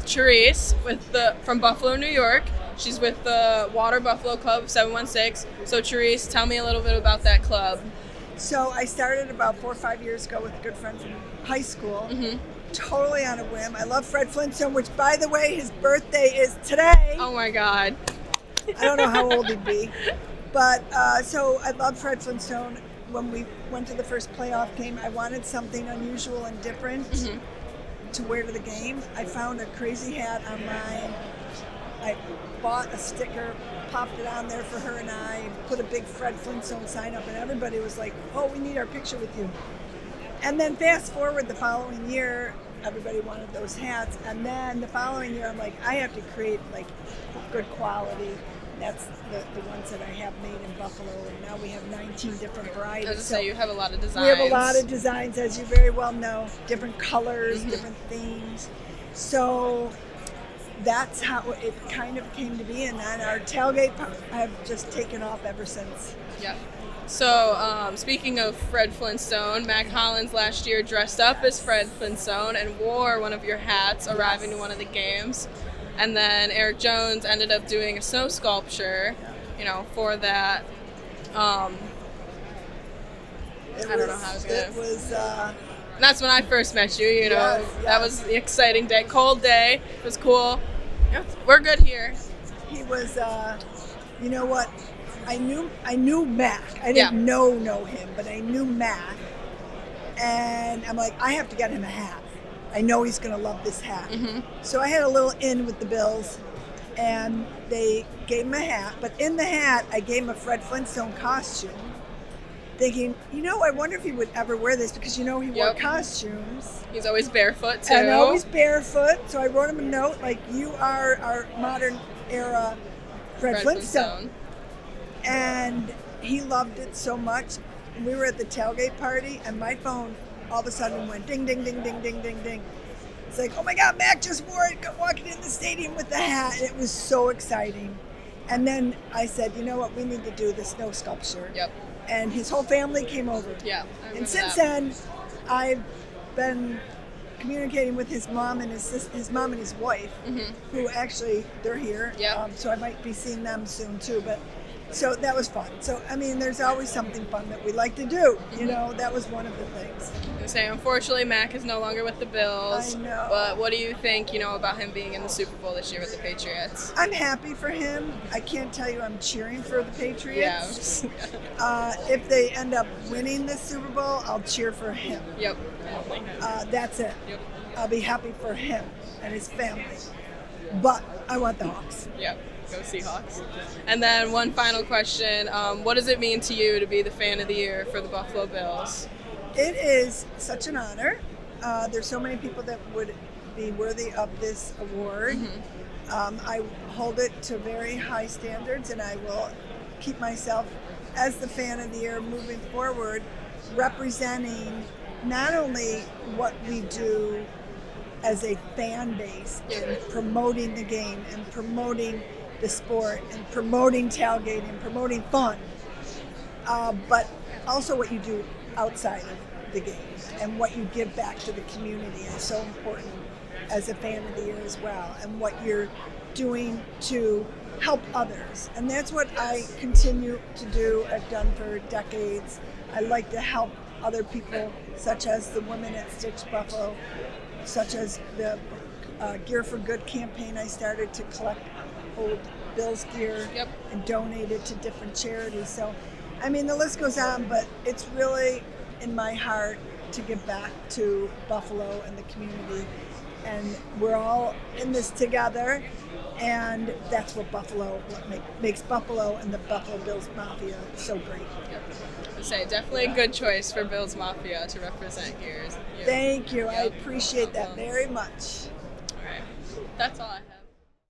with Therese from Buffalo, New York. She's with the Water Buffalo Club 716. So Therese, tell me a little bit about that club. So I started about 4 or 5 years ago with a good friend from high school, totally on a whim. I love Fred Flinstone, which, by the way, his birthday is today. Oh my God. I don't know how old he'd be. But so I love Fred Flintstone. When we went to the first playoff game, I wanted something unusual and different to wear to the game. I found a crazy hat online. I bought a sticker, popped it on there for her and I, put a big Fred Flintstone sign up, and everybody was like, oh, we need our picture with you. And then fast forward the following year, everybody wanted those hats. And then the following year, I'm like, I have to create like good quality. That's the ones that I have made in Buffalo, and now we have 19 different varieties. I was going to say, you have a lot of designs. We have a lot of designs, as you very well know, different colors, different themes. So that's how it kind of came to be, and then our tailgate have just taken off ever since. Yep. So, speaking of Fred Flintstone, Mac Hollins last year dressed up as Fred Flintstone and wore one of your hats arriving to one of the games. And then Eric Jones ended up doing a snow sculpture, for that. I don't know how I was going to... It was... That's when I first met you, Yes. That was the exciting day. Cold day. It was cool. We're good here. He was, you know what? I knew Mac. I didn't know him, but I knew Mac. And I'm like, I have to get him a hat. I know he's going to love this hat. So I had a little in with the Bills, and they gave him a hat. But in the hat, I gave him a Fred Flintstone costume, thinking, I wonder if he would ever wear this, because he wore costumes. He's always barefoot, too. And always barefoot. So I wrote him a note, like, you are our modern era Fred Flintstone. And he loved it so much. We were at the tailgate party, and my phone all of a sudden went ding, ding, ding, ding, ding, ding, ding. It's like, oh my God, Mac just wore it, walking in the stadium with the hat. And it was so exciting. And then I said, you know what, we need to do the snow sculpture. Yep. And his whole family came over. Yeah. And since then, I've been communicating with his mom and his mom and his wife, who actually, they're here. Yep. So I might be seeing them soon too. But so that was fun. So, I mean, there's always something fun that we like to do. That was one of the things. I was saying, unfortunately, Mac is no longer with the Bills. I know. But what do you think, about him being in the Super Bowl this year with the Patriots? I'm happy for him. I can't tell you I'm cheering for the Patriots. Yeah. If they end up winning the Super Bowl, I'll cheer for him. Yep. That's it. Yep. I'll be happy for him and his family. But I want the Hawks. Yep. Go Seahawks. And then one final question. What does it mean to you to be the fan of the year for the Buffalo Bills? It is such an honor. There's so many people that would be worthy of this award. I hold it to very high standards, and I will keep myself as the fan of the year moving forward, representing not only what we do as a fan base in promoting the game and promoting the sport and promoting tailgating and promoting fun, but also what you do outside of the game and what you give back to the community is so important as a fan of the year as well, and what you're doing to help others. And that's what I continue to do. I've done for decades. I like to help other people, such as the women at Stitch Buffalo, such as the Gear for Good campaign I started to collect old Bills gear and donate it to different charities. So, I mean, the list goes on, but it's really in my heart to give back to Buffalo and the community. And we're all in this together, and that's what makes Buffalo and the Buffalo Bills Mafia so great. I say definitely a good choice for Bills Mafia to represent here. Thank you. I appreciate that very much. All right. That's all I have.